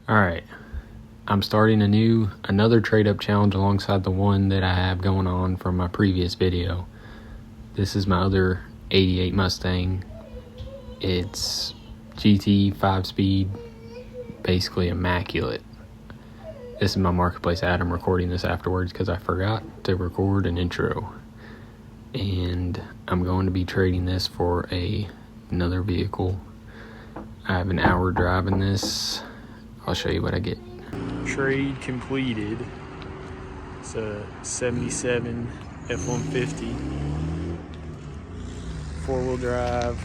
All right, I'm starting another trade up challenge alongside the one that I have going on from my previous video. This is my other 88 Mustang. It's GT 5-speed, basically immaculate. This is my marketplace ad. I'm recording this afterwards because I forgot to record an intro. And I'm going to be trading this for another vehicle. I have an hour drive in this. I'll show you what I get. Trade completed. It's a 77 F-150. 4-wheel drive.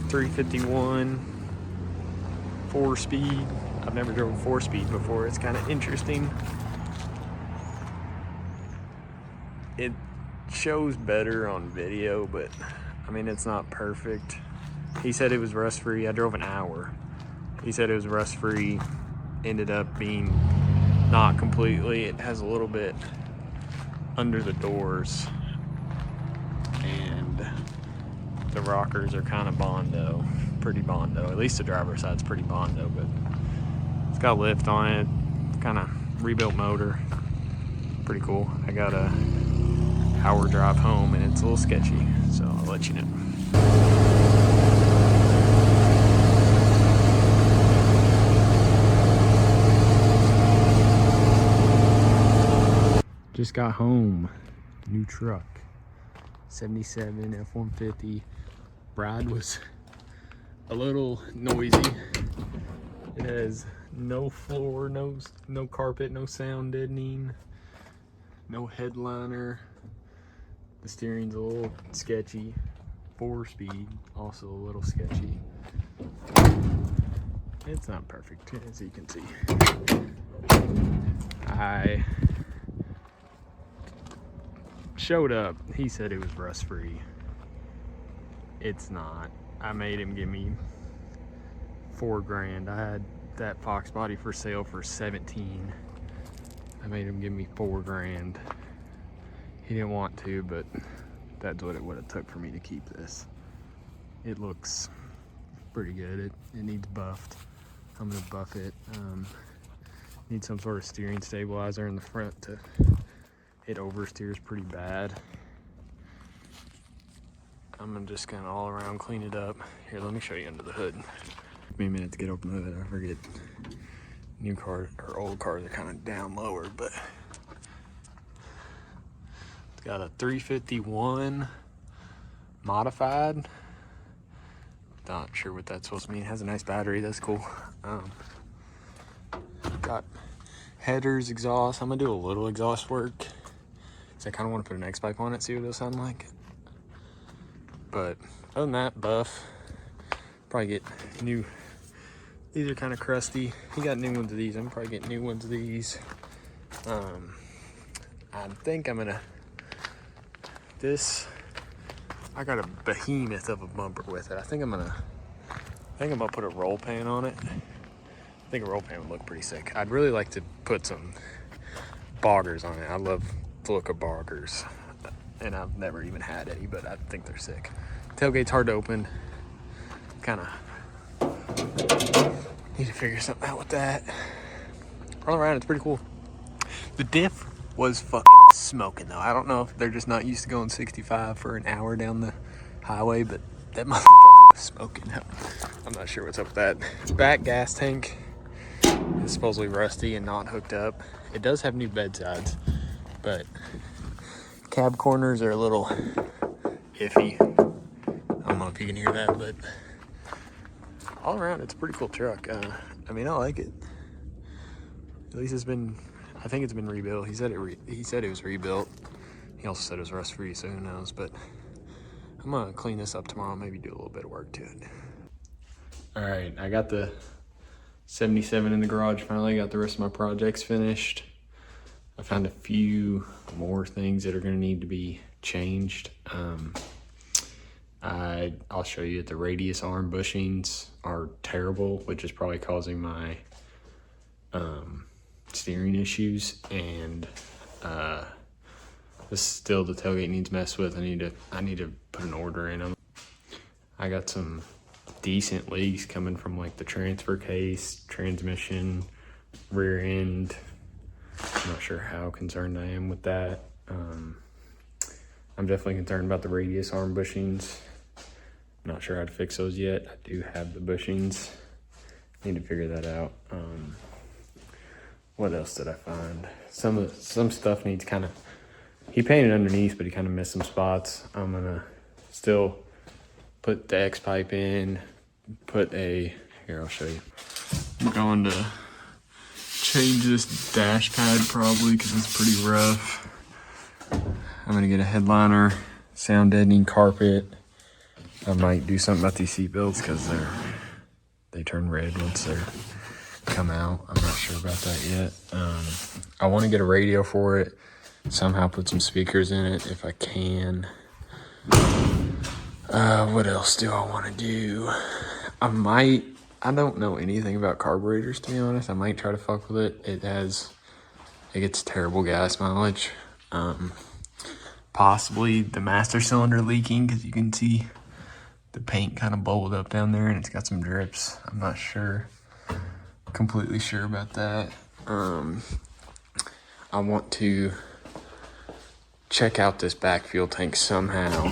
351. 4-speed. I've never driven 4-speed before. It's kind of interesting. It shows better on video, but I mean, it's not perfect. He said it was rust-free. I drove an hour. He said it was rust-free. Ended up being not completely. It has a little bit under the doors, and the rockers are kind of Bondo, pretty Bondo. At least the driver's side's pretty Bondo, but it's got lift on it. Kind of rebuilt motor. Pretty cool. I got a hour drive home, and it's a little sketchy, so I'll let you know. Just got home. New truck. 77 F-150. Ride was a little noisy. It has no floor, no carpet, no sound deadening, no headliner. The steering's a little sketchy. 4-speed, also a little sketchy. It's not perfect, as you can see. I showed up. He said it was rust-free. It's not. I made him give me $4,000. I had that Fox body for sale for 17. I made him give me $4,000. He didn't want to, but that's what it would have took for me to keep this. It looks pretty good. It needs buffed. I'm gonna buff it. Need some sort of steering stabilizer in the front. It oversteers pretty bad. I'm just gonna all around clean it up. Here, let me show you under the hood. Took me a minute to get open the hood. I forget. New cars or old cars are kind of down lower, but it's got a 351 modified. Not sure what that's supposed to mean. It has a nice battery. That's cool. Got headers, exhaust. I'm gonna do a little exhaust work. I kind of want to put an X pipe on it, see what it'll sound like. But other than that, buff. Probably get new. These are kind of crusty. He got new ones of these. I'm probably getting new ones of these. I think I'm gonna. I got a behemoth of a bumper with it. I think I'm gonna put a roll pan on it. I think a roll pan would look pretty sick. I'd really like to put some boggers on it. I love the look of boggers, and I've never even had any, but I think they're sick. Tailgate's hard to open. Kind of need to figure something out with that. All around, it's pretty cool. The diff was fucking smoking though. I don't know if they're just not used to going 65 for an hour down the highway, but that motherfucker was smoking. I'm not sure what's up with that. Back gas tank is supposedly rusty and not hooked up. It does have new bedsides, but cab corners are a little iffy. I don't know if you can hear that, but all around, it's a pretty cool truck. I mean, I like it. At least I think it's been rebuilt. He said it was rebuilt. He also said it was rust-free, so who knows, but I'm gonna clean this up tomorrow, maybe do a little bit of work to it. All right, I got the 77 in the garage finally. Got the rest of my projects finished. I found a few more things that are gonna need to be changed. I'll show you the radius arm bushings are terrible, which is probably causing my steering issues, and this still, the tailgate needs messed with. I need to put an order in them. I got some decent leaks coming from like the transfer case, transmission, rear end. I'm not sure how concerned I am with that. I'm definitely concerned about the radius arm bushings. Not sure how to fix those yet. I do have the bushings. Need to figure that out. What else did I find? Some stuff needs kind of, he painted underneath, but he kind of missed some spots. I'm gonna still put the X pipe in, here, I'll show you. I'm going to change this dash pad probably because it's pretty rough. I'm gonna get a headliner, sound deadening carpet. I might do something about these seat belts because they turn red once they come out. I'm not sure about that yet. I want to get a radio for it, somehow put some speakers in it if I can. What else do I want to do? I don't know anything about carburetors, to be honest. I might try to fuck with it. It gets terrible gas mileage. Possibly the master cylinder leaking because you can see the paint kind of bubbled up down there and it's got some drips. I'm not completely sure about that. I want to check out this back fuel tank somehow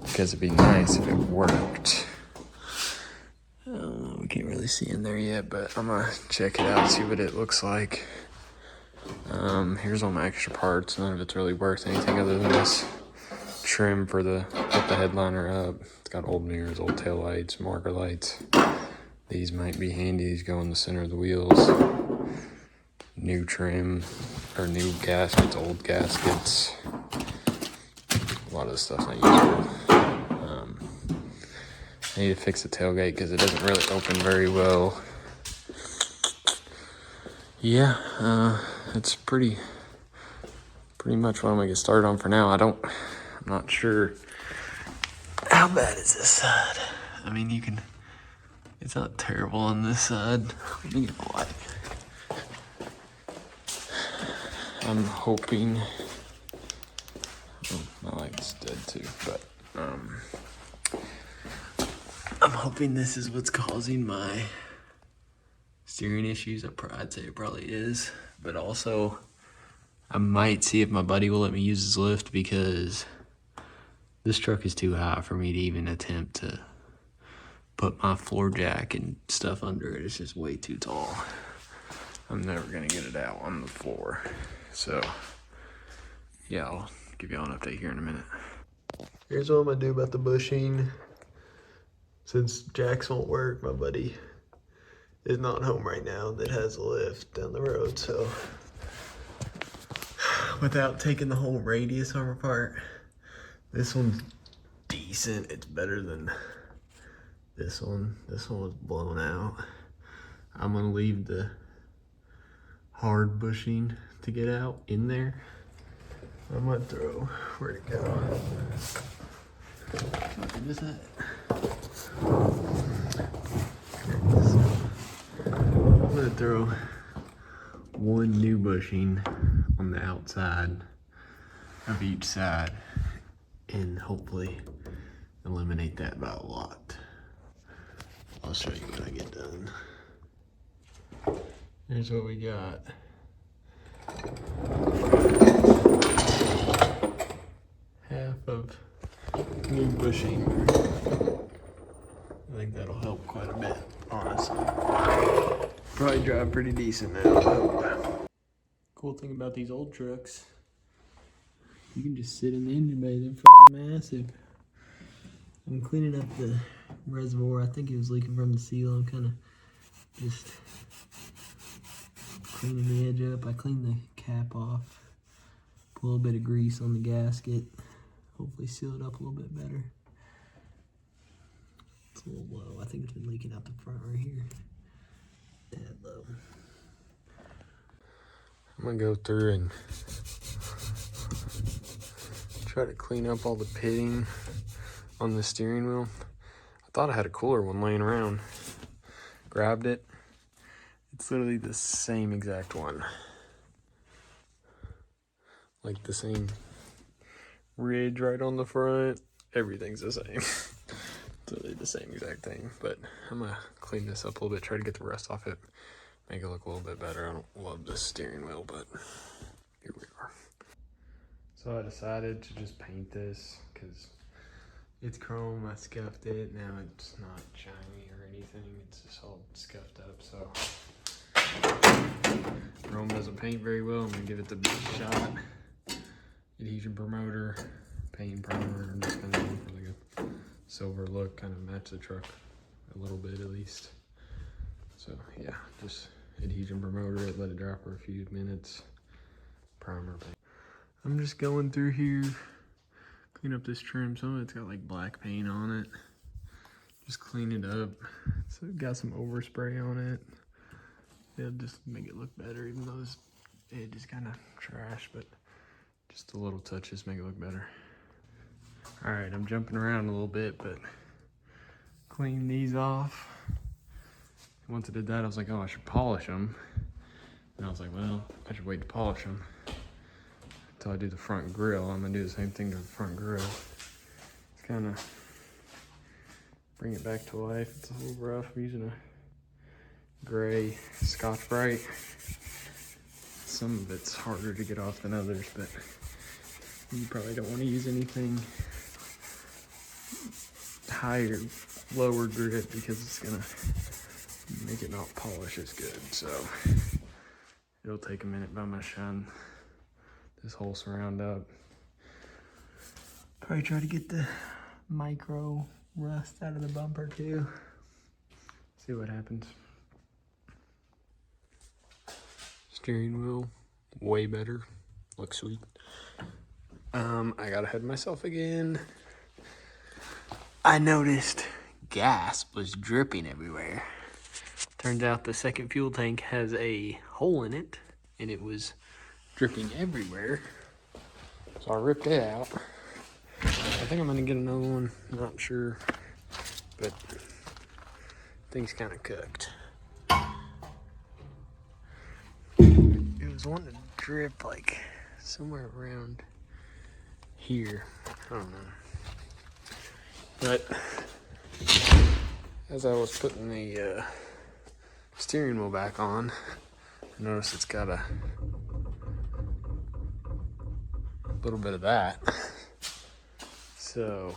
because it'd be nice if it worked. We can't really see in there yet, but I'm gonna check it out, see what it looks like. Here's all my extra parts. None of it's really worth anything other than this trim for put the headliner up. It's got old mirrors, old tail lights, marker lights. These might be handy. These go in the center of the wheels. New trim, or new gaskets, old gaskets. A lot of this stuff's not useful. I need to fix the tailgate because it doesn't really open very well. Yeah, that's pretty much what I'm gonna get started on for now. I'm not sure how bad is this side. I mean, it's not terrible on this side. Let me get the light. I'm hoping, my light's dead too, but I'm hoping this is what's causing my steering issues. I'd say it probably is, but also I might see if my buddy will let me use his lift because this truck is too high for me to even attempt to put my floor jack and stuff under it. It's just way too tall. I'm never gonna get it out on the floor. So yeah, I'll give y'all an update here in a minute. Here's what I'm gonna do about the bushing. Since jacks won't work, my buddy is not home right now that has a lift down the road, so without taking the whole radius arm apart, this one's decent. It's better than this one. This one was blown out. I'm gonna leave the hard bushing to get out in there. I'm gonna throw, where'd it go? What is that? I'm gonna throw one new bushing on the outside of each side and hopefully eliminate that by a lot. I'll show you when I get done. Here's what we got. Half of new bushing. I think that'll help quite a bit, honestly. Probably drive pretty decent now, I hope. Cool thing about these old trucks, you can just sit in the engine bay. They're fucking massive. I'm cleaning up the reservoir. I think it was leaking from the seal. I'm kind of just cleaning the edge up. I cleaned the cap off. Put a little bit of grease on the gasket. Hopefully seal it up a little bit better. It's a little low. I think it's been leaking out the front right here. That low. I'm gonna go through and try to clean up all the pitting on the steering wheel. I thought I had a cooler one laying around. Grabbed it. It's literally the same exact one. Like the same ridge right on the front. Everything's the same. It's really the same exact thing, but I'm gonna clean this up a little bit, try to get the rust off it, make it look a little bit better. I don't love this steering wheel, but here we are. So I decided to just paint this because it's chrome. I scuffed it. Now it's not shiny or anything. It's just all scuffed up. So chrome doesn't paint very well. I'm gonna give it the big shot. Adhesion promoter, paint primer. I'm just gonna go for like a silver look, kind of match the truck a little bit at least. So yeah, just adhesion promoter it, let it dry for a few minutes. Primer paint. I'm just going through here, clean up this trim. Some of it's got like black paint on it. Just clean it up. So it got some overspray on it. It'll just make it look better, even though this edge is kind of trash, but just the little touches make it look better. All right, I'm jumping around a little bit, but clean these off. Once I did that, I was like, oh, I should polish them. And I was like, well, I should wait to polish them until I do the front grille. I'm gonna do the same thing to the front grille. It's kind of bring it back to life. It's a little rough. I'm using a gray Scotch-Brite. Some of it's harder to get off than others, but you probably don't want to use anything higher, lower grit because it's gonna make it not polish as good. So it'll take a minute, but I'm gonna shine this whole surround up. Probably try to get the micro rust out of the bumper too. See what happens. Steering wheel, way better. Looks sweet. I got ahead of myself again. I noticed gas was dripping everywhere. Turns out the second fuel tank has a hole in it, and it was dripping everywhere. So I ripped it out. I think I'm gonna get another one, not sure, but things kind of cooked. It was wanting to drip like somewhere around here. I don't know. But as I was putting the steering wheel back on, I noticed it's got a little bit of that. So,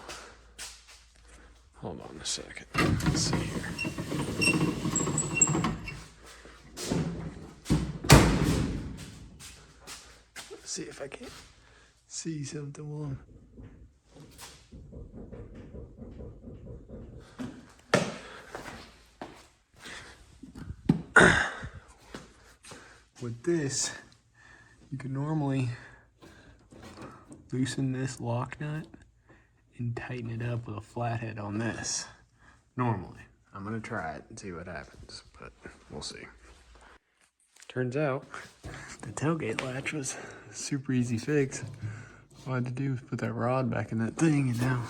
hold on a second. Let's see here. Let's see if I can see something while with this, you can normally loosen this lock nut and tighten it up with a flathead on this. Normally. I'm gonna try it and see what happens, but we'll see. Turns out the tailgate latch was a super easy fix. All I had to do was put that rod back in that thing, and now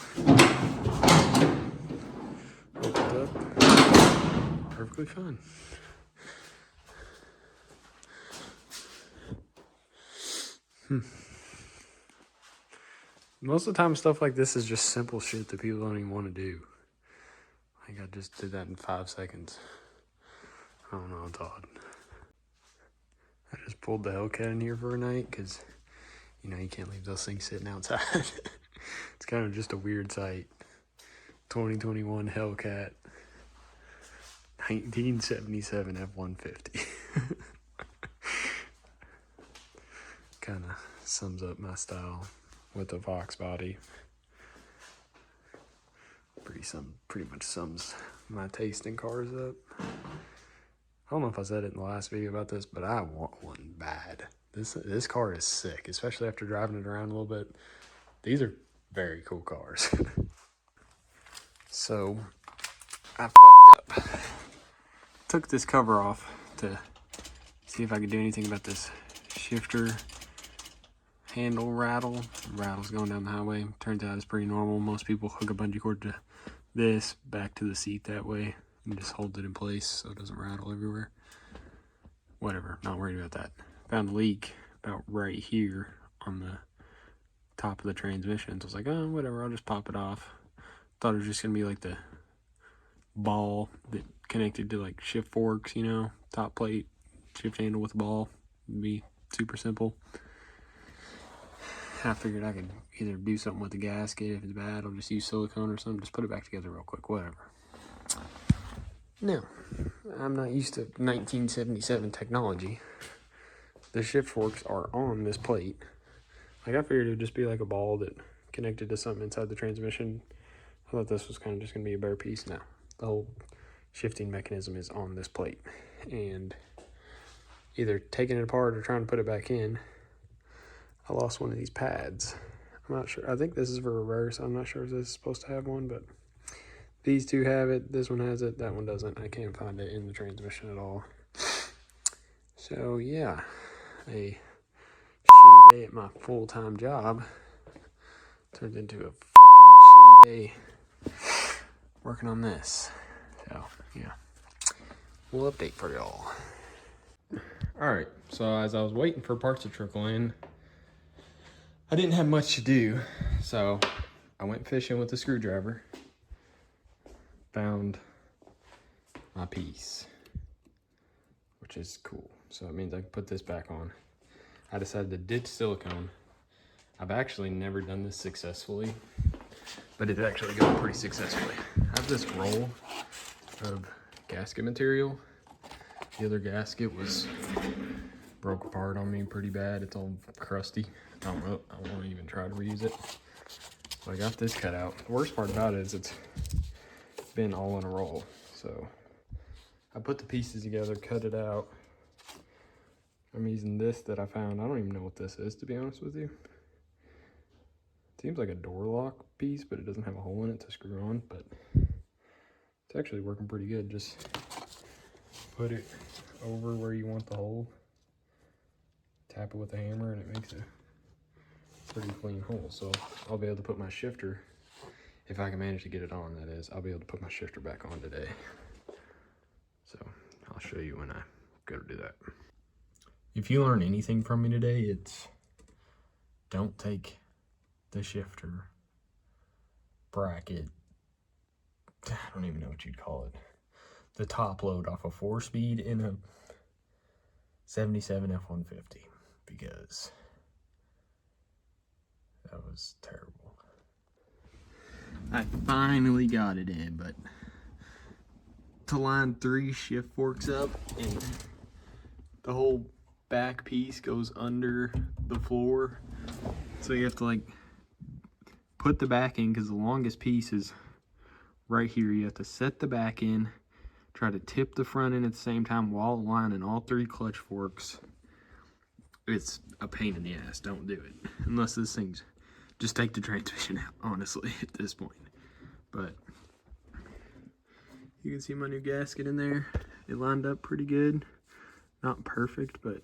opened up perfectly fine. Most of the time, stuff like this is just simple shit that people don't even want to do. Like, I just did that in 5 seconds. I don't know, it's odd. I just pulled the Hellcat in here for a night because, you know, you can't leave those things sitting outside. It's kind of just a weird sight. 2021 Hellcat, 1977 F-150. Kind of sums up my style with the Vox body. Pretty much sums my taste in cars up. I don't know if I said it in the last video about this, but I want one bad. This car is sick, especially after driving it around a little bit. These are very cool cars. So, I fucked up. Took this cover off to see if I could do anything about this shifter handle rattle. Rattle's going down the highway. Turns out it's pretty normal. Most people hook a bungee cord to this back to the seat that way and just hold it in place so it doesn't rattle everywhere. Whatever, not worried about that. Found a leak about right here on the top of the transmission. So I was like, oh, whatever, I'll just pop it off. Thought it was just gonna be like the ball that connected to like shift forks, you know, top plate, shift handle with a ball. It'd be super simple. I figured I could either do something with the gasket. If it's bad, I'll just use silicone or something. Just put it back together real quick, whatever. No, I'm not used to 1977 technology. The shift forks are on this plate. Like, I figured it would just be like a ball that connected to something inside the transmission. I thought this was kind of just going to be a bare piece. No, the whole shifting mechanism is on this plate. And either taking it apart or trying to put it back in, I lost one of these pads. I'm not sure. I think this is for reverse. I'm not sure if this is supposed to have one, but these two have it. This one has it. That one doesn't. I can't find it in the transmission at all. So, yeah, a shitty day at my full-time job turned into a fucking shitty day working on this. So, yeah, we'll update for y'all. All right, so as I was waiting for parts to trickle in, I didn't have much to do, so I went fishing with a screwdriver, found my piece, which is cool. So it means I can put this back on. I decided to ditch silicone. I've actually never done this successfully, but it's actually going pretty successfully. I have this roll of gasket material. The other gasket broke apart on me pretty bad. It's all crusty. I won't even try to reuse it. So I got this cut out. The worst part about it is it's been all in a roll. So I put the pieces together, cut it out. I'm using this that I found. I don't even know what this is, to be honest with you. It seems like a door lock piece, but it doesn't have a hole in it to screw on, but it's actually working pretty good. Just put it over where you want the hole, tap it with a hammer, and it makes a pretty clean hole. So I'll be able to put my shifter, if I can manage to get it on, that is, I'll be able to put my shifter back on today. So I'll show you when I go to do that. If you learn anything from me today, it's don't take the shifter bracket, I don't even know what you'd call it, the top load off a 4-speed in a 77 F-150, because that was terrible. I finally got it in, but to line 3 shift forks up and the whole back piece goes under the floor, so you have to like put the back in, because the longest piece is right here. You have to set the back in, try to tip the front end at the same time while aligning all 3 clutch forks. It's a pain in the ass. Don't do it unless this thing's, just take the transmission out, honestly, at this point. But you can see my new gasket in there. It lined up pretty good. Not perfect, but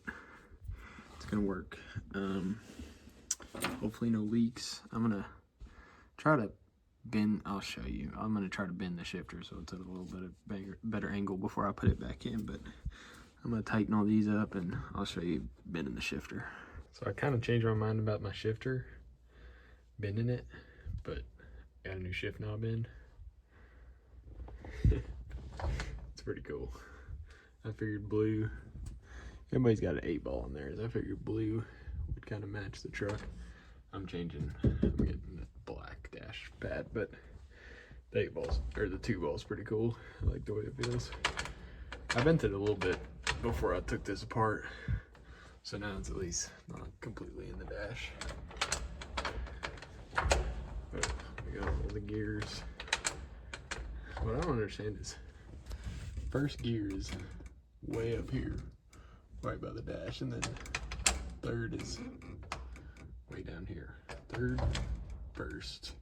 it's gonna work. Hopefully no leaks. I'm gonna try to bend, I'll show you. I'm gonna try to bend the shifter so it's at a little bit of better angle before I put it back in, but I'm gonna tighten all these up and I'll show you bending the shifter. So I kind of changed my mind about my shifter, bending it, but got a new shift knob in. It's pretty cool. I figured blue, everybody's got an 8-ball in theirs. I figured blue would kind of match the truck. I'm getting the black dash pad, but the 8-ball's, or the 2-ball's pretty cool. I like the way it feels. I bent it a little bit before I took this apart, so now it's at least not completely in the dash. But we got all the gears. What I don't understand is, first gear is way up here, right by the dash, and then third is way down here. Third, first,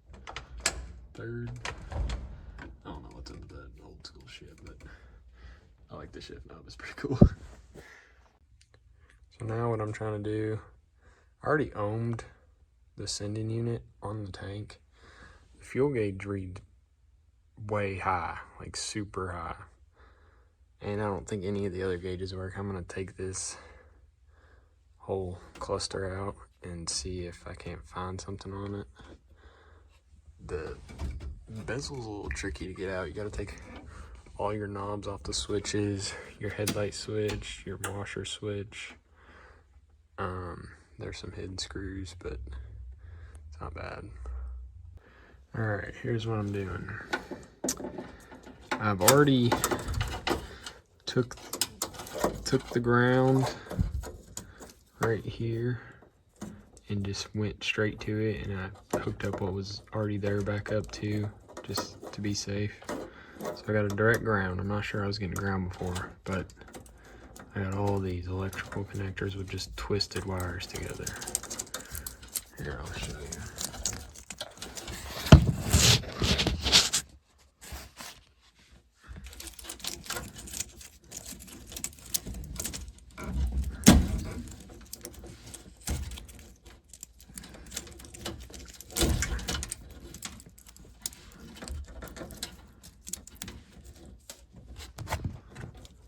third. I don't know what's up with that old school shit, but I like the shift knob. It's pretty cool. So now what I'm trying to do, I already ohmed the sending unit on the tank. The fuel gauge read way high, like super high. And I don't think any of the other gauges work. I'm gonna take this whole cluster out and see if I can't find something on it. The bezel's a little tricky to get out. You gotta take all your knobs off the switches, your headlight switch, your washer switch. There's some hidden screws, but it's not bad. All right, here's what I'm doing. I've already took the ground right here and just went straight to it, and I hooked up what was already there back up too, just to be safe. So I got a direct ground. I'm not sure I was getting ground before, but I got all these electrical connectors with just twisted wires together. Here, I'll show you.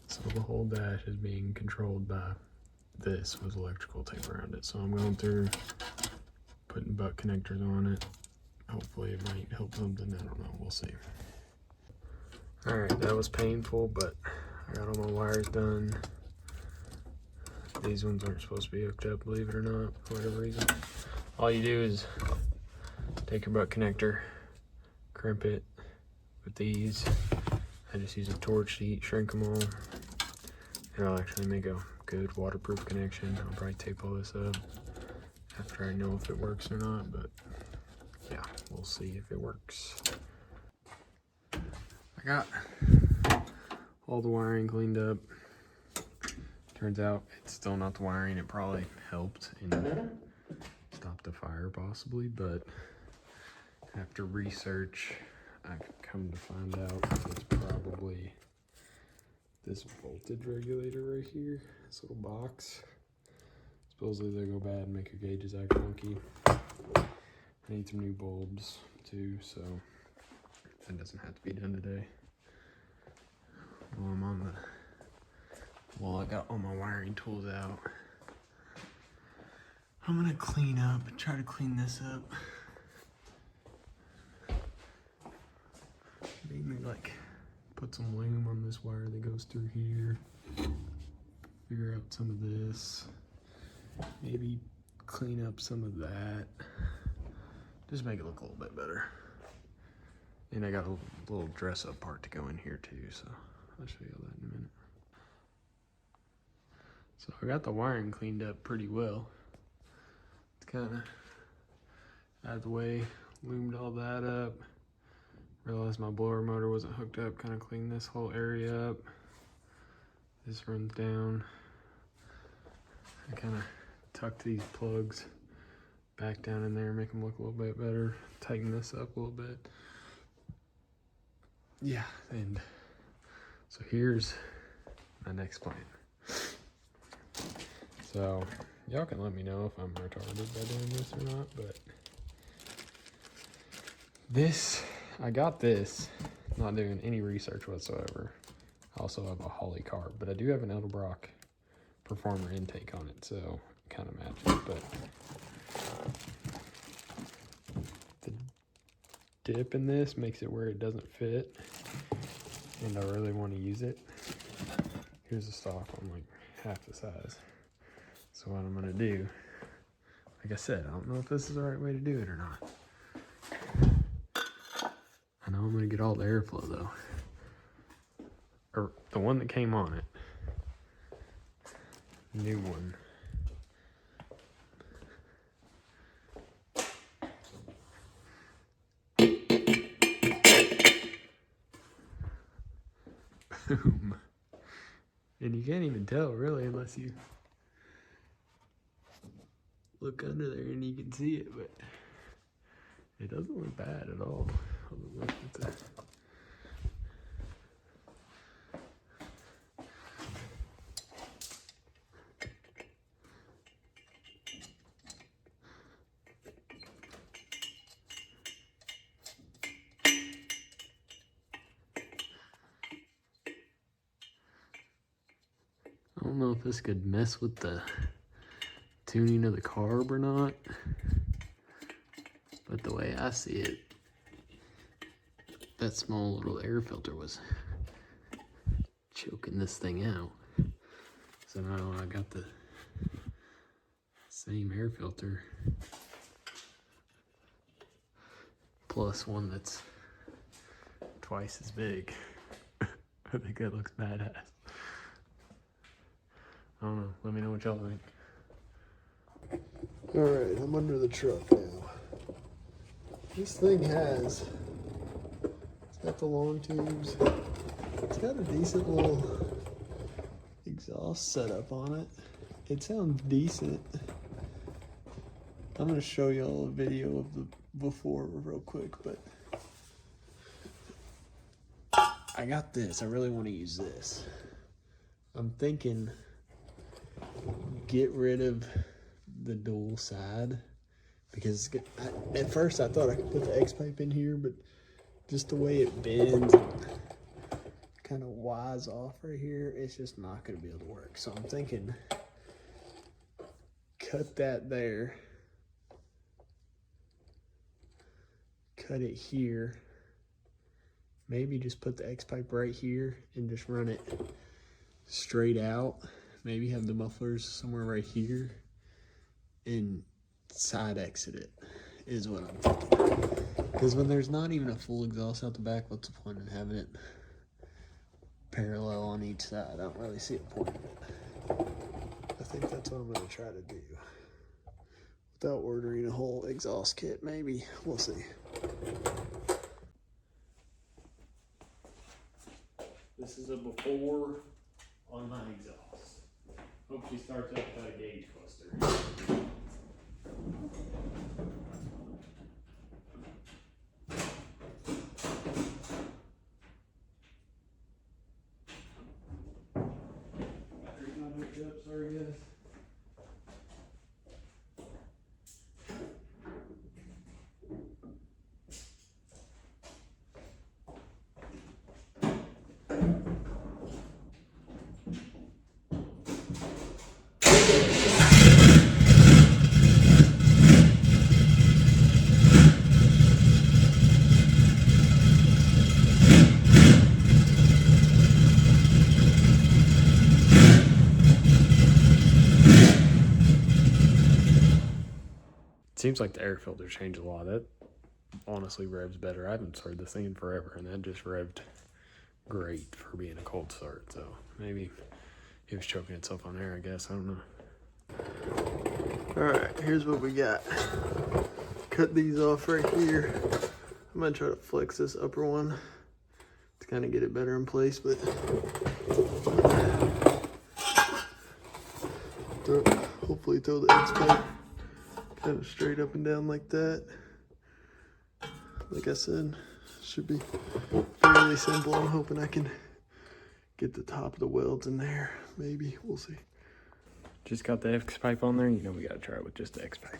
So the whole dash is being controlled by this with electrical tape around it. So I'm going through, putting butt connectors on it. Hopefully it might help something, I don't know, we'll see. All right, that was painful, but I got all my wires done. These ones aren't supposed to be hooked up, believe it or not, for whatever reason. All you do is take your butt connector, crimp it with these. I just use a torch to heat shrink them all. It'll actually make a good waterproof connection. I'll probably tape all this up after I know if it works or not, but yeah, we'll see if it works. I got all the wiring cleaned up. Turns out it's still not the wiring. It probably helped and stopped the fire possibly, but after research, I've come to find out it's probably this voltage regulator right here, this little box. Supposedly they go bad and make your gauges act funky. I need some new bulbs too, so that doesn't have to be done today. While I got all my wiring tools out, I'm gonna clean up, try to clean this up. Maybe like put some loom on this wire that goes through here. Figure out some of this. Maybe clean up some of that. Just make it look a little bit better. And I got a little dress up part to go in here too, so I'll show you all that in a minute. So I got the wiring cleaned up pretty well. It's kind of out of the way, loomed all that up. Realized my blower motor wasn't hooked up, kind of cleaned this whole area up. This runs down. I kind of tucked these plugs back down in there, make them look a little bit better. Tighten this up a little bit. Yeah, and so here's my next plan. So y'all can let me know if I'm retarded by doing this or not, but I got this, not doing any research whatsoever. I also have a Holley carb, but I do have an Edelbrock Performer intake on it, so it kind of matches, but the dip in this makes it where it doesn't fit, and I really want to use it. Here's the stock on like half the size. So what I'm gonna do, like I said, I don't know if this is the right way to do it or not. I know I'm gonna get all the airflow though. Or the one that came on it. New one. Boom. And you can't even tell really unless you look under there and you can see it, but it doesn't look bad at all. I don't know if this could mess with the tuning of the carb or not, but the way I see it, that small little air filter was choking this thing out. So now I got the same air filter plus one that's twice as big. I think that looks badass. I don't know. Let me know what y'all think. Alright, I'm under the truck now. This thing it's got the long tubes. It's got a decent little exhaust setup on it. It sounds decent. I'm gonna show y'all a video of the before real quick, but I got this. I really want to use this. I'm thinking get rid of the dual side because at first I thought I could put the X pipe in here, but just the way it bends and kind of wise off right here, it's just not going to be able to work. So I'm thinking cut that there, cut it here, maybe just put the X pipe right here and just run it straight out. Maybe have the mufflers somewhere right here and side exit it is what I'm thinking. Because when there's not even a full exhaust out the back, what's the point in having it parallel on each side? I don't really see a point in it. I think that's what I'm going to try to do. Without ordering a whole exhaust kit, maybe. We'll see. This is a before on my exhaust. Hope she starts up without a gauge cluster. Battery's not hooked up, sorry guys. Seems like the air filter changed a lot. That honestly revs better. I haven't started this thing in forever, and that just revved great for being a cold start. So maybe it was choking itself on air, I guess. I don't know. Alright, here's what we got. Cut these off right here. I'm gonna try to flex this upper one to kind of get it better in place, but hopefully throw the X pipe kind of straight up and down like that. Like I said, should be fairly simple. I'm hoping I can get the top of the welds in there. Maybe, we'll see. Just got the X pipe on there. You know we gotta try it with just the X pipe.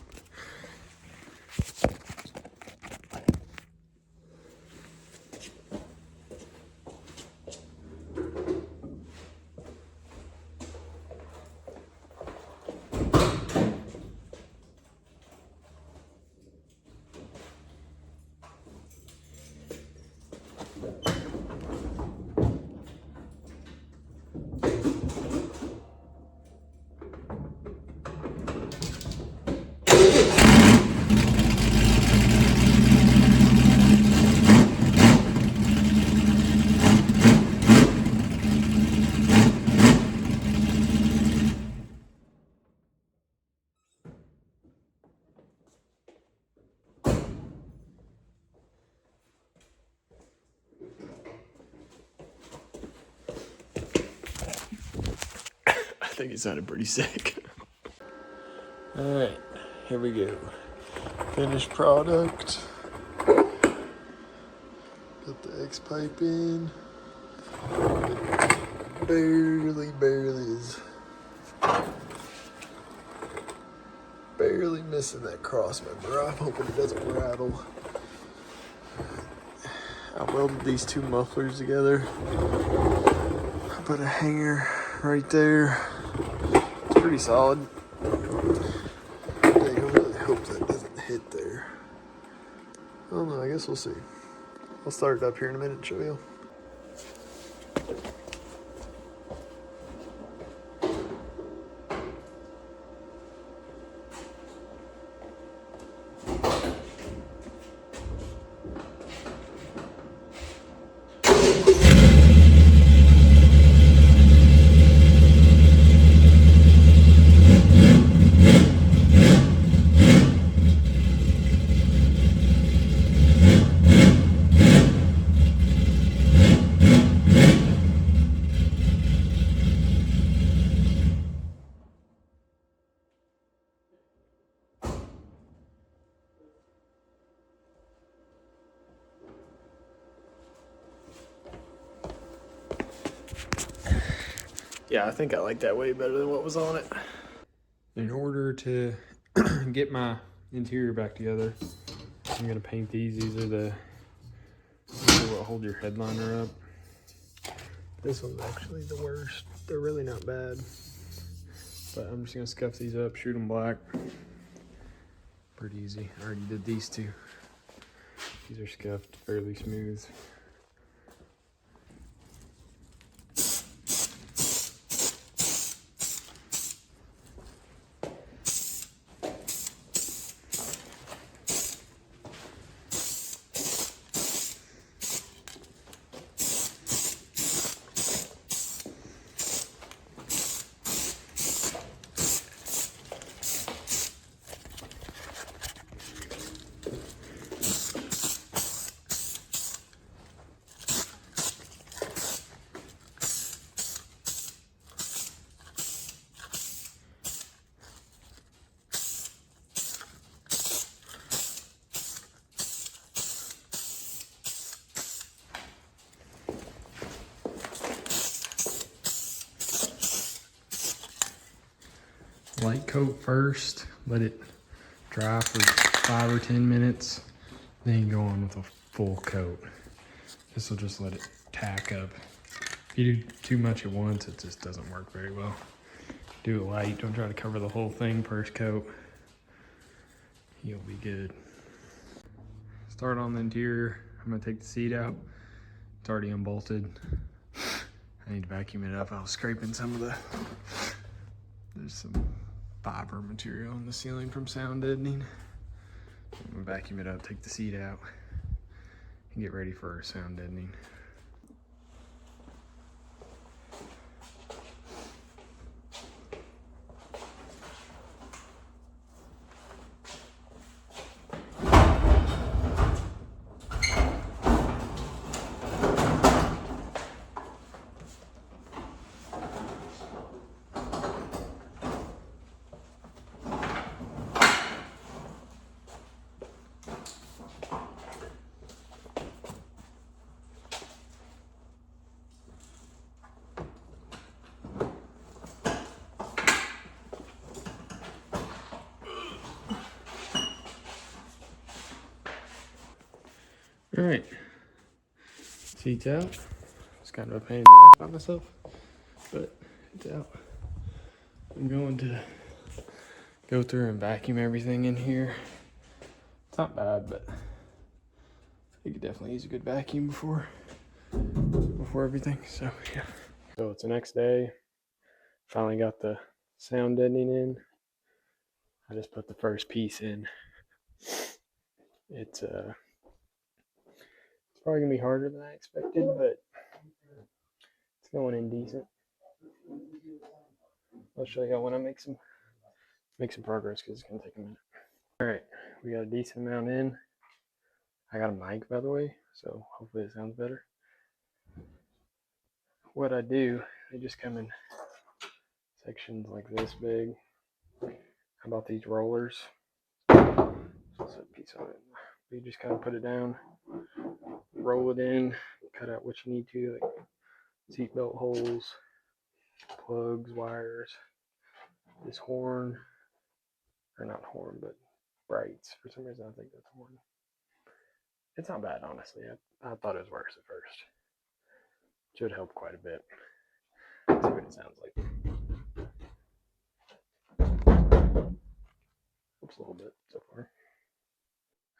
I think it sounded pretty sick. Alright, here we go. Finished product. Got the X pipe in. Barely missing that cross member. I'm hoping it doesn't rattle. I welded these two mufflers together. I put a hanger right there. It's pretty solid. I really hope that doesn't hit there. I don't know, I guess we'll see. I'll start it up here in a minute and show you. Yeah, I think I like that way better than what was on it. In order to get my interior back together, I'm gonna paint these. These are what hold your headliner up. This one's actually the worst. They're really not bad. But I'm just gonna scuff these up, shoot them black. Pretty easy. I already did these two. These are scuffed fairly smooth. Light coat first, let it dry for 5 or 10 minutes, then go on with a full coat. This will just let it tack up. If you do too much at once, it just doesn't work very well. Do it light, don't try to cover the whole thing first coat. You'll be good. Start on the interior. I'm gonna take the seat out. It's already unbolted. I need to vacuum it up. I was scraping some of there's some fiber material in the ceiling from sound deadening. I'm gonna vacuum it up, take the seat out, and get ready for sound deadening. All right, seat's out. It's kind of a pain in the ass by myself, but it's out. I'm going to go through and vacuum everything in here. It's not bad, but you could definitely use a good vacuum before everything. So yeah. So it's the next day. Finally got the sound deadening in. I just put the first piece in. It's probably gonna be harder than I expected, but it's going in decent. I'll show you when I make some progress because it's gonna take a minute. All right, we got a decent amount in. I got a mic, by the way, so hopefully it sounds better. What I do, they just come in sections like this big. How about these rollers? Just a piece on it. You just kind of put it down, roll it in, cut out what you need to, like seatbelt holes, plugs, wires, this horn, or not horn, but brights. For some reason, I think that's horn. It's not bad, honestly. I thought it was worse at first. Should help quite a bit. Let's see what it sounds like. Helps a little bit so far.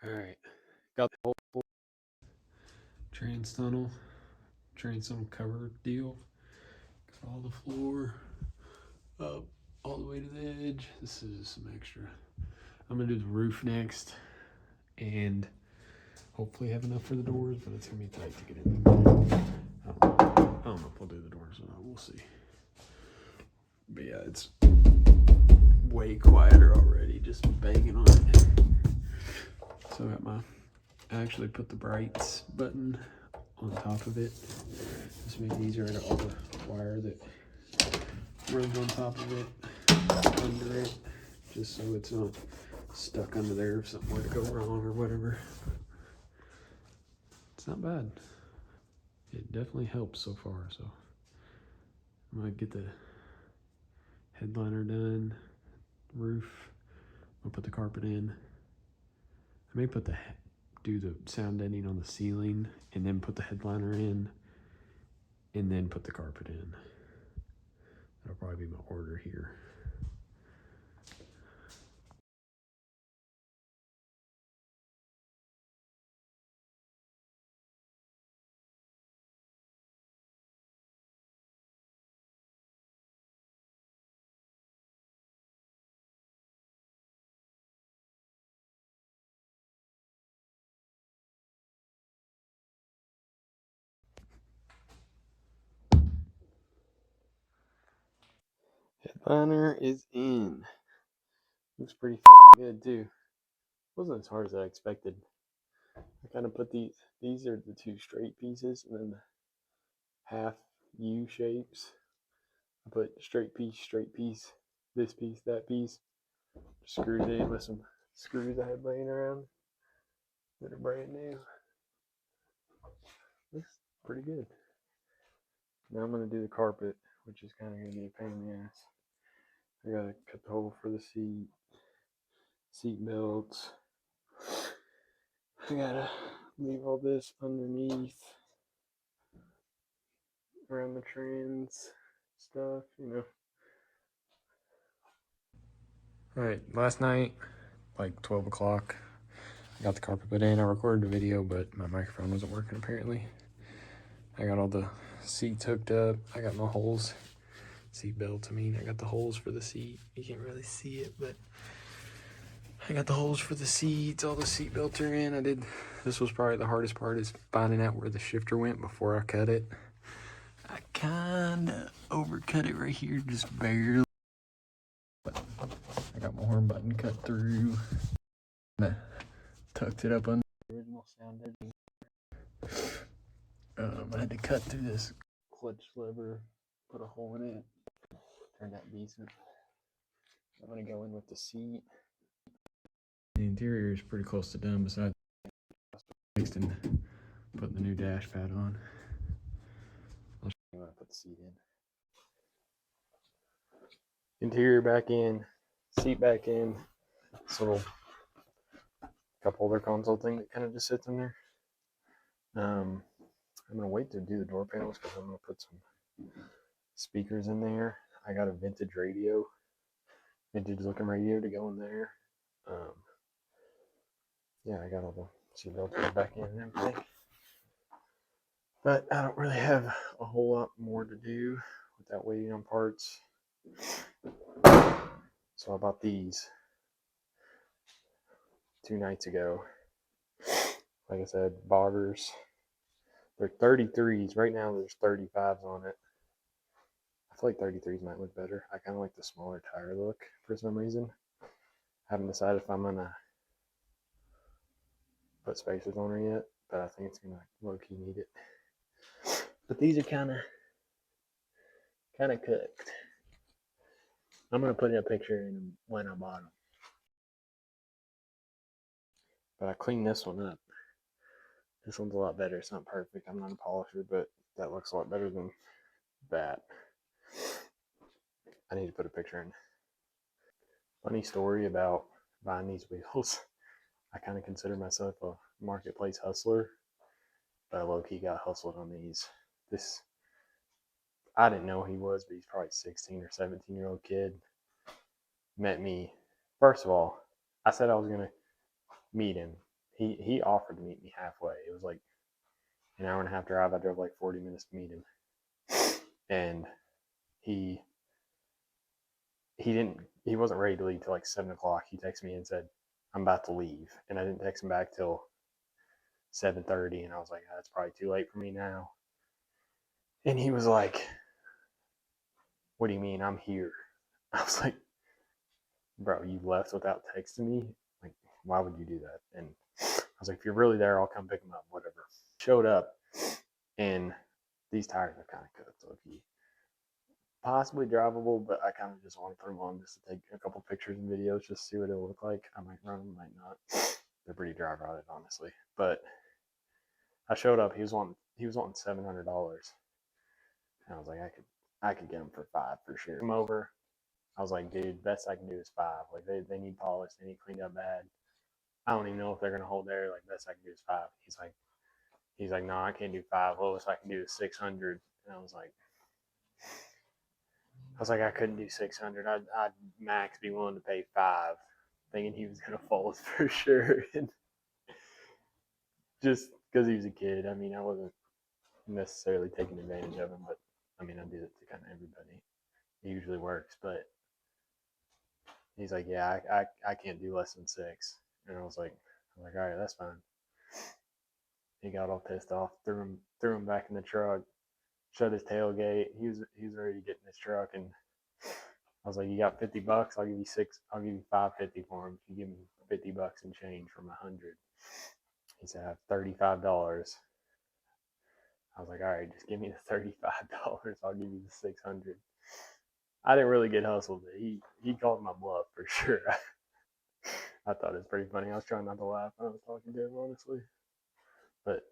All right, got the whole tunnel cover deal. Got all the floor up all the way to the edge. This is some extra. I'm gonna do the roof next and hopefully have enough for the doors, but it's gonna be tight to get in. I don't know if we'll do the doors or not. We'll see. But yeah, it's way quieter already, just banging on it. So I actually put the brights button on top of it. This makes it easier to all the wire that runs on top of it, under it, just so it's not stuck under there if something were to go wrong or whatever. It's not bad. It definitely helps so far. So I'm gonna get the headliner done, roof. I'll put the carpet in. I may do the sound deadening on the ceiling and then put the headliner in and then put the carpet in. That'll probably be my order here. Headliner is in. Looks pretty fucking good too. Wasn't as hard as I expected. I kind of put these are the two straight pieces and then the half U shapes. I put straight piece, this piece, that piece. Screwed in with some screws I had laying around that are brand new. Looks pretty good. Now I'm gonna do the carpet, which is kind of gonna be a pain in the ass. I gotta cut the hole for the seat belts. I gotta leave all this underneath around the trans stuff, you know. Alright, last night, like 12 o'clock, I got the carpet put in. I recorded a video, but my microphone wasn't working apparently. I got all the seats hooked up. I got my holes, seat belts, I got the holes for the seat. You can't really see it, but I got the holes for the seats. All the seat belts are in. This was probably the hardest part, is finding out where the shifter went before I cut it. I kinda overcut it right here, just barely. But I got my horn button cut through. I tucked it up under the original sound editing. I had to cut through this clutch lever, put a hole in it, turn that decent. I'm gonna go in with the seat. The interior is pretty close to done, besides fixed and putting the new dash pad on. I'll show you when I put the seat in. Interior back in, seat back in. This little cup holder console thing that kind of just sits in there. I'm gonna wait to do the door panels because I'm gonna put some speakers in there. I got a vintage looking radio to go in there. Yeah, I got all the seatbelts back in and everything. But I don't really have a whole lot more to do without waiting on parts. So I bought these 2 nights ago. Like I said, boggers. They're 33s. Right now there's 35s on it. I feel like 33s might look better. I kind of like the smaller tire look for some reason. I haven't decided if I'm going to put spacers on her yet, but I think it's going to low-key need it. But these are kind of cooked. I'm going to put in a picture in when I bought them. But I cleaned this one up. This one's a lot better. It's not perfect. I'm not a polisher, but that looks a lot better than that. I need to put a picture in. Funny story about buying these wheels. I kind of consider myself a marketplace hustler, but I low-key got hustled on these. I didn't know who he was, but he's probably 16 or 17-year-old kid. Met me. First of all, I said I was going to meet him. He offered to meet me halfway. It was like an hour and a half drive. I drove like 40 minutes to meet him, and he wasn't ready to leave till like 7 o'clock. He texted me and said, "I'm about to leave," and I didn't text him back till 7:30, and I was like, "That's probably too late for me now." And he was like, "What do you mean? I'm here." I was like, "Bro, you left without texting me? Like, why would you do that?" And I was like, "If you're really there, I'll come pick him up, whatever." Showed up, and these tires are kind of cut, so if you possibly drivable, but I kind of just want to put them on just to take a couple pictures and videos, just to see what it'll look like. I might run them, might not. They're pretty dry rotted, honestly. But I showed up. He was wanting $700, and I was like, I could get them for $5 for sure. Come over. I was like, dude, best I can do is $5. Like they need polished, they need cleaned up bad. I don't even know if they're gonna hold there. Like best I can do is $5. He's like, no, I can't do $5. Lowest I can do is $600. And I was like, I couldn't do $600. I'd max be willing to pay $5, thinking he was gonna fold for sure. And just because he was a kid, I mean, I wasn't necessarily taking advantage of him, but I mean, I do it to kind of everybody. It usually works, but he's like, yeah, I can't do less than 6. And I was like, all right, that's fine. He got all pissed off, threw him back in the truck, shut his tailgate. He was ready to get in his truck, and I was like, you got $50? I'll give you $550 for him. If you give me $50 and change from 100. He said, I have $35. I was like, all right, just give me the $35. I'll give you the 600. I didn't really get hustled. He called my bluff for sure. I thought it was pretty funny. I was trying not to laugh when I was talking to him, honestly. But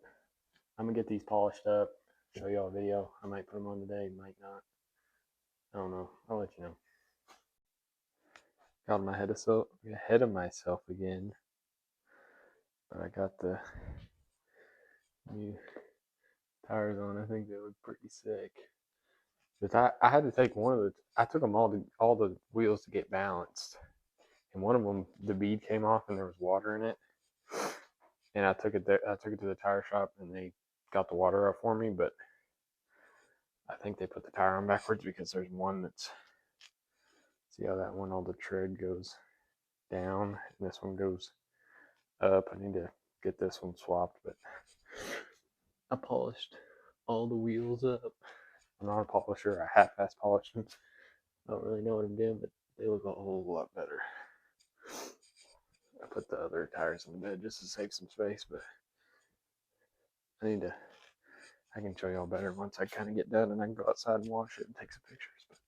I'm gonna get these polished up, show y'all a video. I might put them on today, might not. I don't know. I'll let you know. Got ahead of myself again. But I got the new tires on. I think they look pretty sick. But I had to take I took them all the wheels to get balanced. And one of them, the bead came off and there was water in it. And I took it to the tire shop and they got the water out for me, but I think they put the tire on backwards because there's one that's, see how that one, all the tread goes down and this one goes up. I need to get this one swapped, but I polished all the wheels up. I'm not a polisher. I half-ass polished them. I don't really know what I'm doing, but they look a whole lot better. I put the other tires in the bed just to save some space, but I can show y'all better once I kind of get done and I can go outside and wash it and take some pictures. But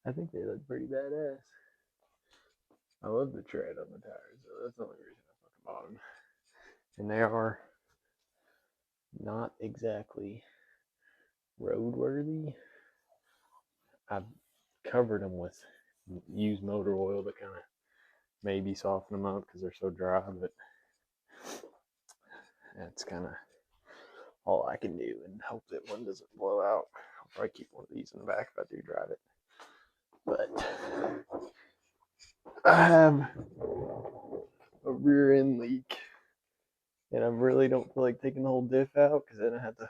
I think they look pretty badass. I love the tread on the tires, so that's the only reason I fucking bought them. And they are not exactly roadworthy. I've covered them with used motor oil to kind of maybe soften them up because they're so dry, but that's kind of all I can do and hope that one doesn't blow out. I'll probably keep one of these in the back if I do drive it. But I have a rear end leak and I really don't feel like taking the whole diff out because then I have to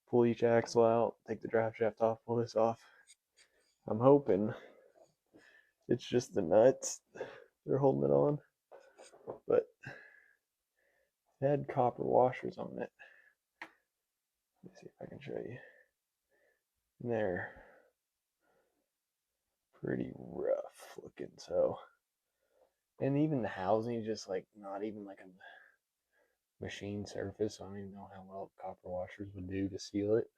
pull each axle out, take the drive shaft off, pull this off. I'm hoping it's just the nuts they're holding it on, but it had copper washers on it. Let me see if I can show you. And they're pretty rough looking, so. And even the housing is just like not even like a machine surface. So I don't even know how well copper washers would do to seal it.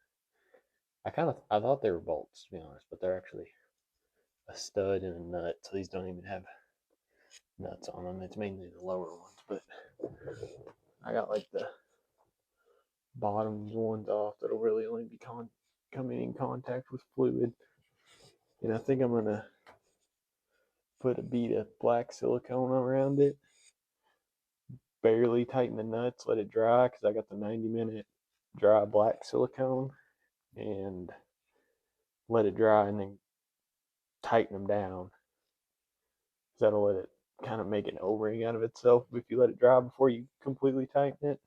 I thought they were bolts to be honest, but they're actually a stud and a nut. So these don't even have nuts on them. It's mainly the lower ones, but I got like the bottom ones off that'll really only be coming in contact with fluid. And I think I'm gonna put a bead of black silicone around it. Barely tighten the nuts, let it dry because I got the 90-minute dry black silicone, and let it dry and then tighten them down. That'll let it kind of make an O-ring out of itself if you let it dry before you completely tighten it.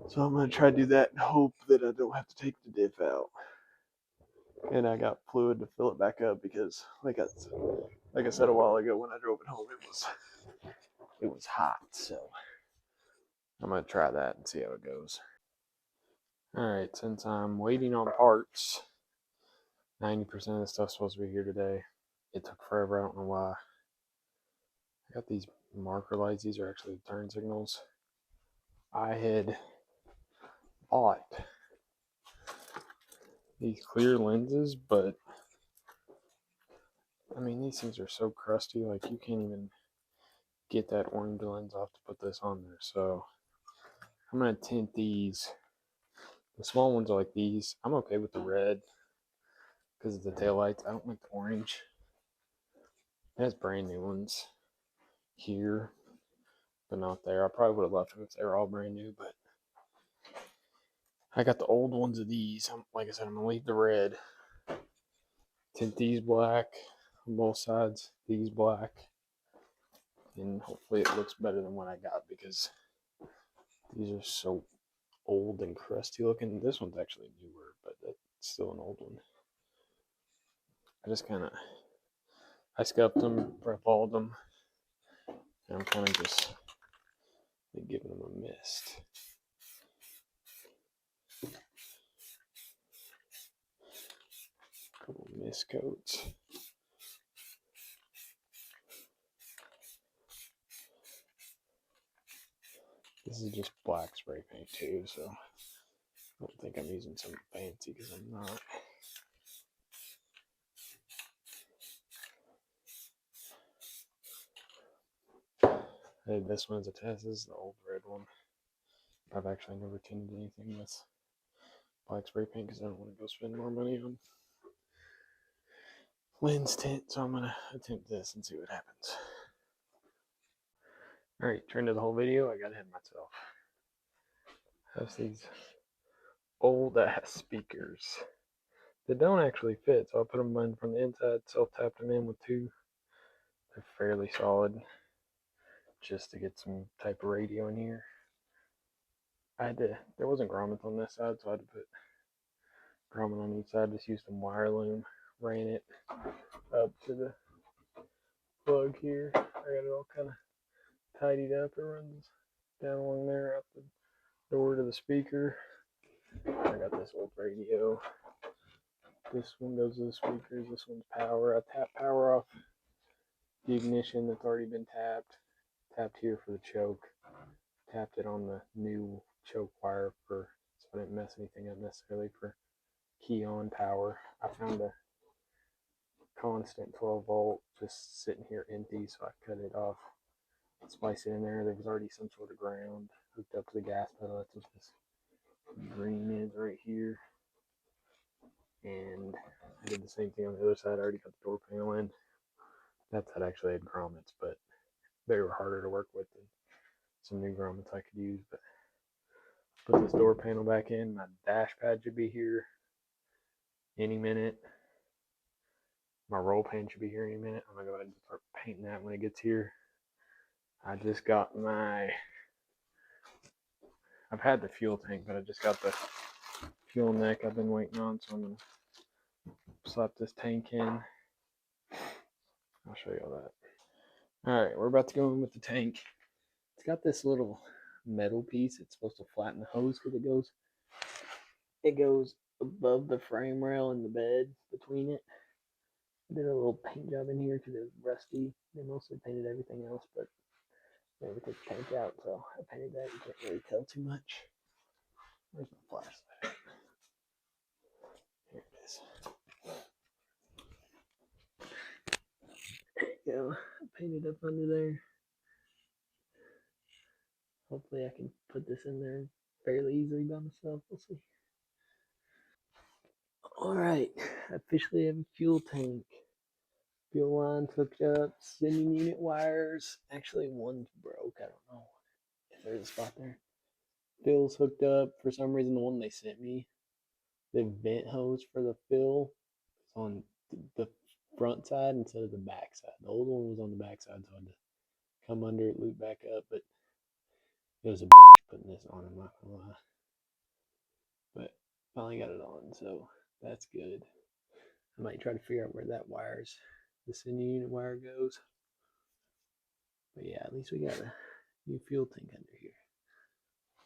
So I'm going to try to do that and hope that I don't have to take the diff out. And I got fluid to fill it back up because, like I said a while ago when I drove it home, it was hot. So I'm going to try that and see how it goes. All right, since I'm waiting on parts, 90% of the stuff's supposed to be here today. It took forever. I don't know why. I got these marker lights. These are actually turn signals. I had bought these clear lenses, but I mean, these things are so crusty, like you can't even get that orange lens off to put this on there. So I'm going to tint these. The small ones are like these. I'm okay with the red because of the taillights. I don't like the orange. It has brand new ones here, but not there. I probably would have left them if they were all brand new, but I got the old ones of these. Like I said, I'm going to leave the red. Tint these black on both sides, these black, and hopefully it looks better than what I got because these are so old and crusty looking. This one's actually newer, but that's still an old one. I scuffed them, prep-alled them, and I'm kind of just giving them a mist. A couple mist coats. This is just black spray paint too, so I don't think I'm using something fancy because I'm not. I did this one as a test. This is the old red one. I've actually never tinted anything with black spray paint because I don't want to go spend more money on lens tint, so I'm gonna attempt this and see what happens. Alright, turn to the whole video. I got ahead of myself. Have these old ass speakers that don't actually fit, so I put them in from the inside, self-tapped them in with two. They're fairly solid just to get some type of radio in here. There wasn't grommets on this side, so I had to put grommet on each side. Just used some wire loom, ran it up to the plug here. I got it all kind of tidied up. It runs down along there out the door to the speaker. I got this old radio. This one goes to the speakers. This one's power. I tap power off the ignition that's already been tapped. Tapped here for the choke. Tapped it on the new choke wire so I didn't mess anything up necessarily for key on power. I found a constant 12 volt just sitting here empty, so I cut it off, splice it in there. There was already some sort of ground hooked up to the gas pedal. That's what this green is right here. And I did the same thing on the other side. I already got the door panel in. That side actually had grommets, but they were harder to work with than some new grommets I could use. But put this door panel back in. My dash pad should be here any minute. My roll pan should be here any minute. I'm gonna go ahead and start painting that when it gets here. I just got I've had the fuel tank, but I just got the fuel neck I've been waiting on, so I'm gonna slap this tank in. I'll show you all that. All right, we're about to go in with the tank. It's got this little metal piece. It's supposed to flatten the hose because it goes above the frame rail and the bed between it. I did a little paint job in here because it was rusty. They mostly painted everything else, but they never took the tank out, so I painted that. You can't really tell too much. Where's my flashlight? Here it is. There you go. I painted up under there. Hopefully I can put this in there fairly easily by myself. We'll see. Alright, I officially have a fuel tank. Fuel lines hooked up, sending unit wires. Actually, one's broke. I don't know if there's a spot there. Fill's hooked up. For some reason, the one they sent me, the vent hose for the fill is on the front side instead of the back side. The old one was on the back side, so I had to come under it, loop back up, but it was a bitch putting this on, I'm not gonna lie. But finally got it on, so that's good. I might try to figure out where that wires, the sinew unit wire goes. But yeah, at least we got a new fuel tank under here.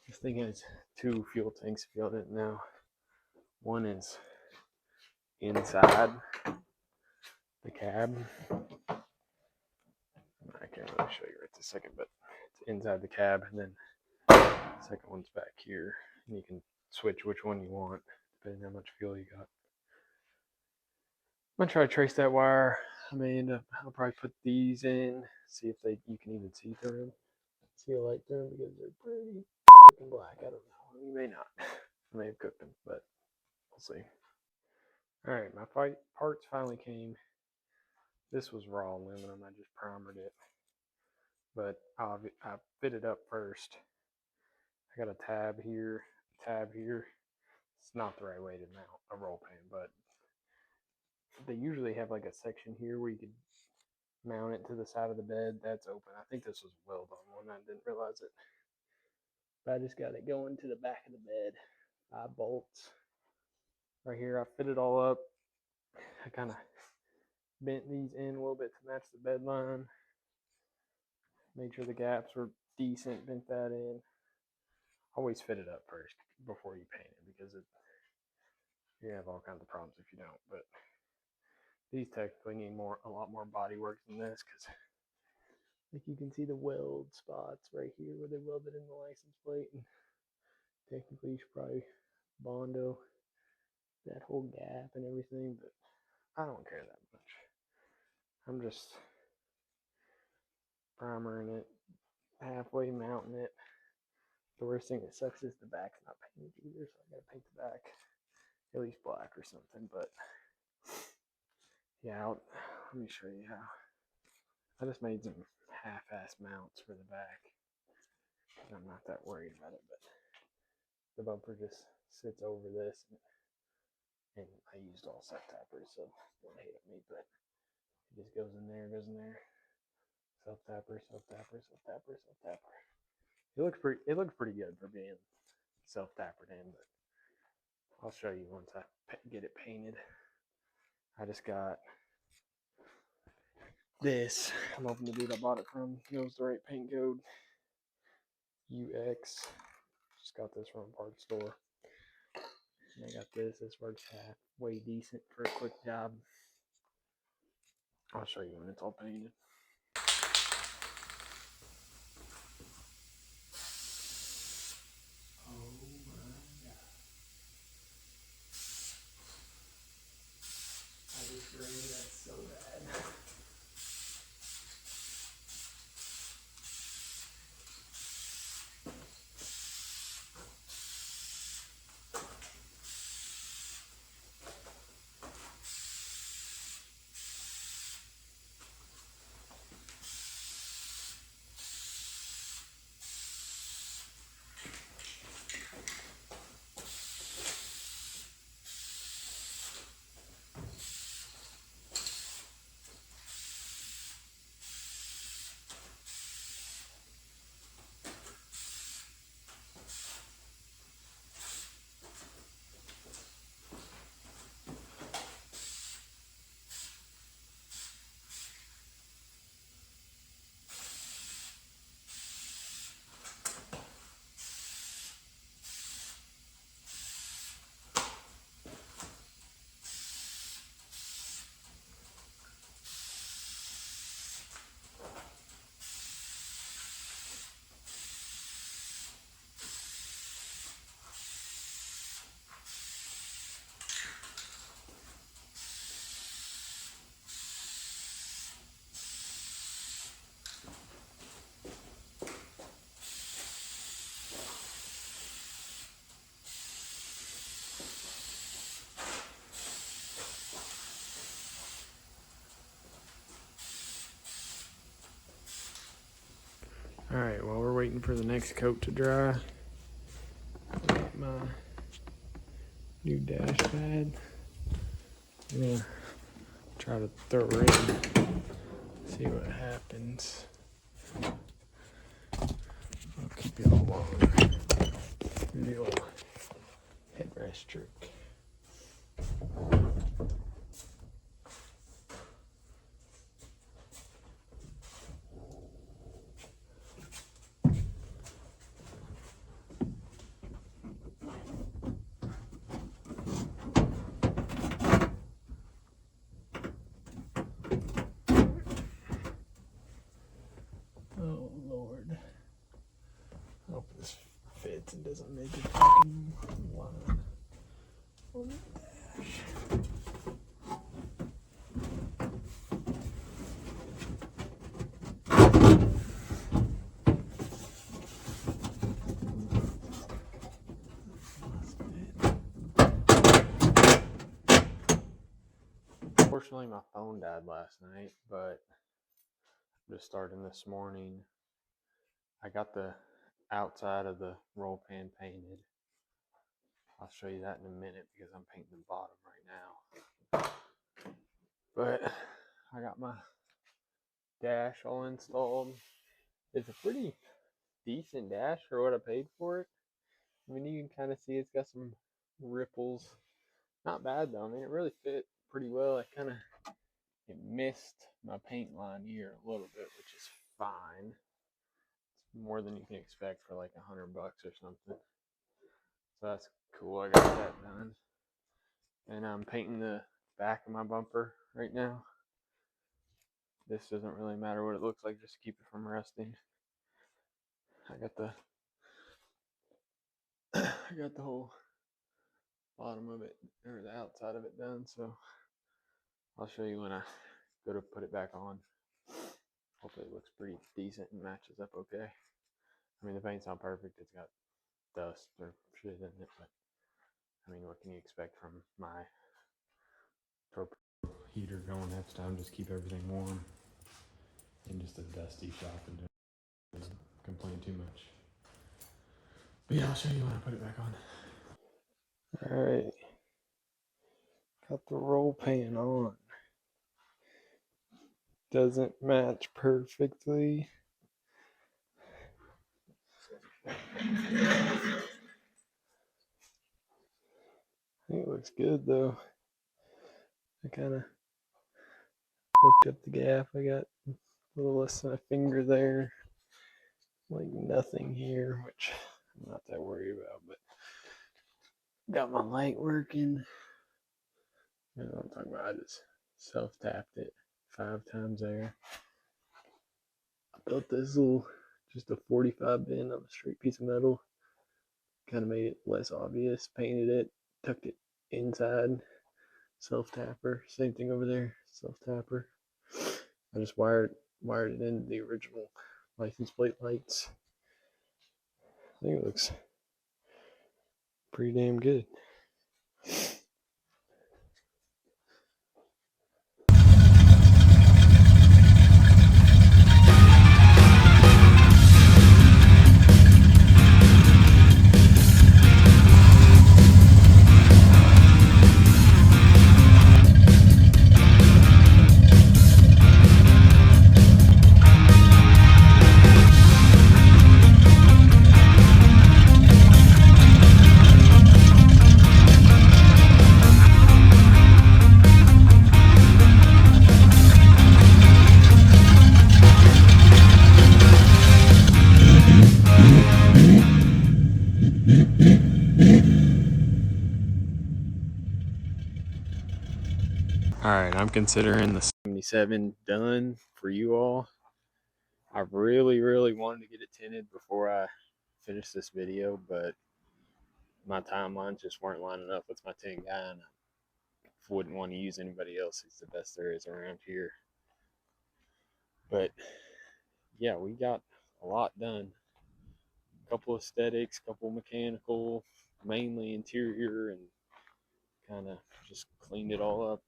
This thing has 2 fuel tanks, if y'all didn't know. One is inside the cab. I can't really show you right this second, but it's inside the cab, and then the second one's back here. And you can switch which one you want, depending on how much fuel you got. I'm gonna try to trace that wire. I may end up, I'll probably put these in, see if you can even see through them. See a light through them because they're pretty fucking black. I don't know. You may not. I may have cooked them, but we'll see. All right, my parts finally came. This was raw aluminum. I just primered it, but I fit it up first. I got a tab here. It's not the right way to mount a roll pan, but they usually have like a section here where you could mount it to the side of the bed. That's open. I think this was a weld-on one. I didn't realize it. But I just got it going to the back of the bed. 5 bolts. Right here, I fit it all up. I kind of bent these in a little bit to match the bed line. Made sure the gaps were decent, bent that in. Always fit it up first before you paint it, because you have all kinds of problems if you don't. But these technically need a lot more body work than this, because like you can see the weld spots right here where they welded in the license plate, and technically you should probably Bondo that whole gap and everything, but I don't care that much. I'm just primering it, halfway mounting it. The worst thing that sucks is the back's not painted either, so I gotta paint the back at least black or something. But yeah, let me show you how. I just made some half-ass mounts for the back. I'm not that worried about it, but the bumper just sits over this, and I used all set tappers, so don't hate at me, but it just goes in there, self tapper. It looks pretty good for being self tappered in, but I'll show you once I get it painted. I just got this. I'm hoping the dude I bought it from knows the right paint code. UX. Just got this from a parts store. And I got this. This works halfway decent for a quick job. I'll show you when it's all painted. That's so bad. Alright, while we're waiting for the next coat to dry, got my new dash pad. I'm gonna try to throw her in, see what happens. I'll keep y'all along. Do the old headrest trick. Oh Lord. I hope this fits and doesn't make a fucking line on the dash. Unfortunately, my phone died last night, but just starting this morning. I got the outside of the roll pan painted. I'll show you that in a minute because I'm painting the bottom right now. But I got my dash all installed. It's a pretty decent dash for what I paid for it. I mean, you can kind of see it's got some ripples. Not bad though. I mean, it really fit pretty well. It missed my paint line here a little bit, which is fine. It's more than you can expect for like $100 or something. So that's cool. I got that done. And I'm painting the back of my bumper right now. This doesn't really matter what it looks like, just to keep it from rusting. I got the whole bottom of it, or the outside of it done, so I'll show you when I go to put it back on. Hopefully it looks pretty decent and matches up okay. I mean, the paint's not perfect. It's got dust or shit in it, but I mean, what can you expect from my torpedo heater going half the time? Just keep everything warm in just a dusty shop and doesn't complain too much. But yeah, I'll show you when I put it back on. Alright, got the roll pan on. Doesn't match perfectly. I think it looks good though. I kind of looked up the gap. I got a little less than a finger there. Like nothing here, which I'm not that worried about, but got my light working. You know what I'm talking about? I just self-tapped it 5 times there. I built this little, just a 45 bend on a straight piece of metal. Kind of made it less obvious. Painted it, tucked it inside. Self-tapper. Same thing over there. Self-tapper. I just wired it into the original license plate lights. I think it looks pretty damn good. Alright, I'm considering the 77 done for you all. I really wanted to get it tinted before I finish this video, but my timelines just weren't lining up with my tint guy, and I wouldn't want to use anybody else. He's the best there is around here. But yeah, we got a lot done. A couple aesthetics, couple mechanical, mainly interior, and kind of just cleaned it all up.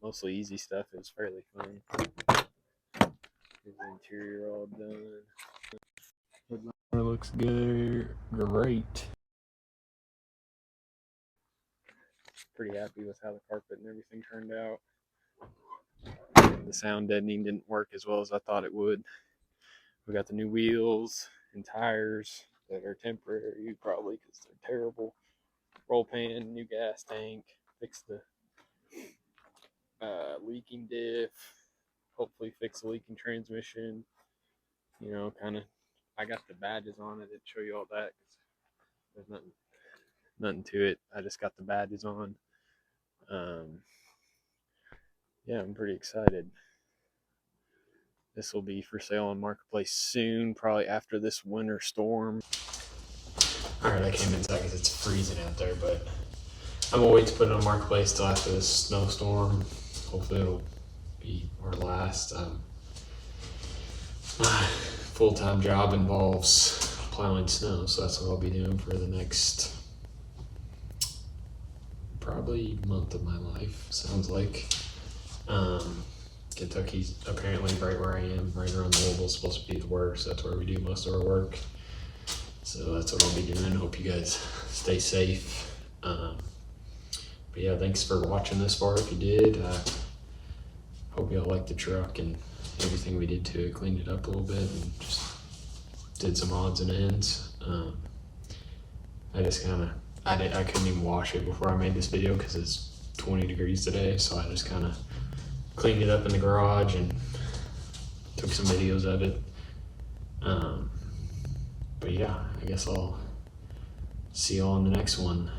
Mostly easy stuff. It was fairly fun. Here's the interior all done. It looks good. Great. Pretty happy with how the carpet and everything turned out. the sound deadening didn't work as well as I thought it would. We got the new wheels and tires that are temporary, probably because they're terrible. Roll pan, new gas tank, fix the leaking diff, hopefully fix the leaking transmission. You know, kind of. I got the badges on. I didn't show you all that because there's nothing to it. I just got the badges on. Yeah, I'm pretty excited. This will be for sale on Marketplace soon, probably after this winter storm. All right, I came inside because it's freezing out there, but I'm gonna wait to put it on Marketplace till after this snowstorm. Hopefully it'll be our last. My full-time job involves plowing snow, so that's what I'll be doing for the next probably month of my life, sounds like. Kentucky's apparently right where I am, right around Louisville, is supposed to be the worst. That's where we do most of our work. So that's what I'll be doing. Hope you guys stay safe. But yeah, thanks for watching this far. If you did, hope y'all liked the truck and everything we did to it. Cleaned it up a little bit and just did some odds and ends. I just I couldn't even wash it before I made this video because it's 20 degrees today. So I just kind of cleaned it up in the garage and took some videos of it. But yeah, I guess I'll see y'all in the next one.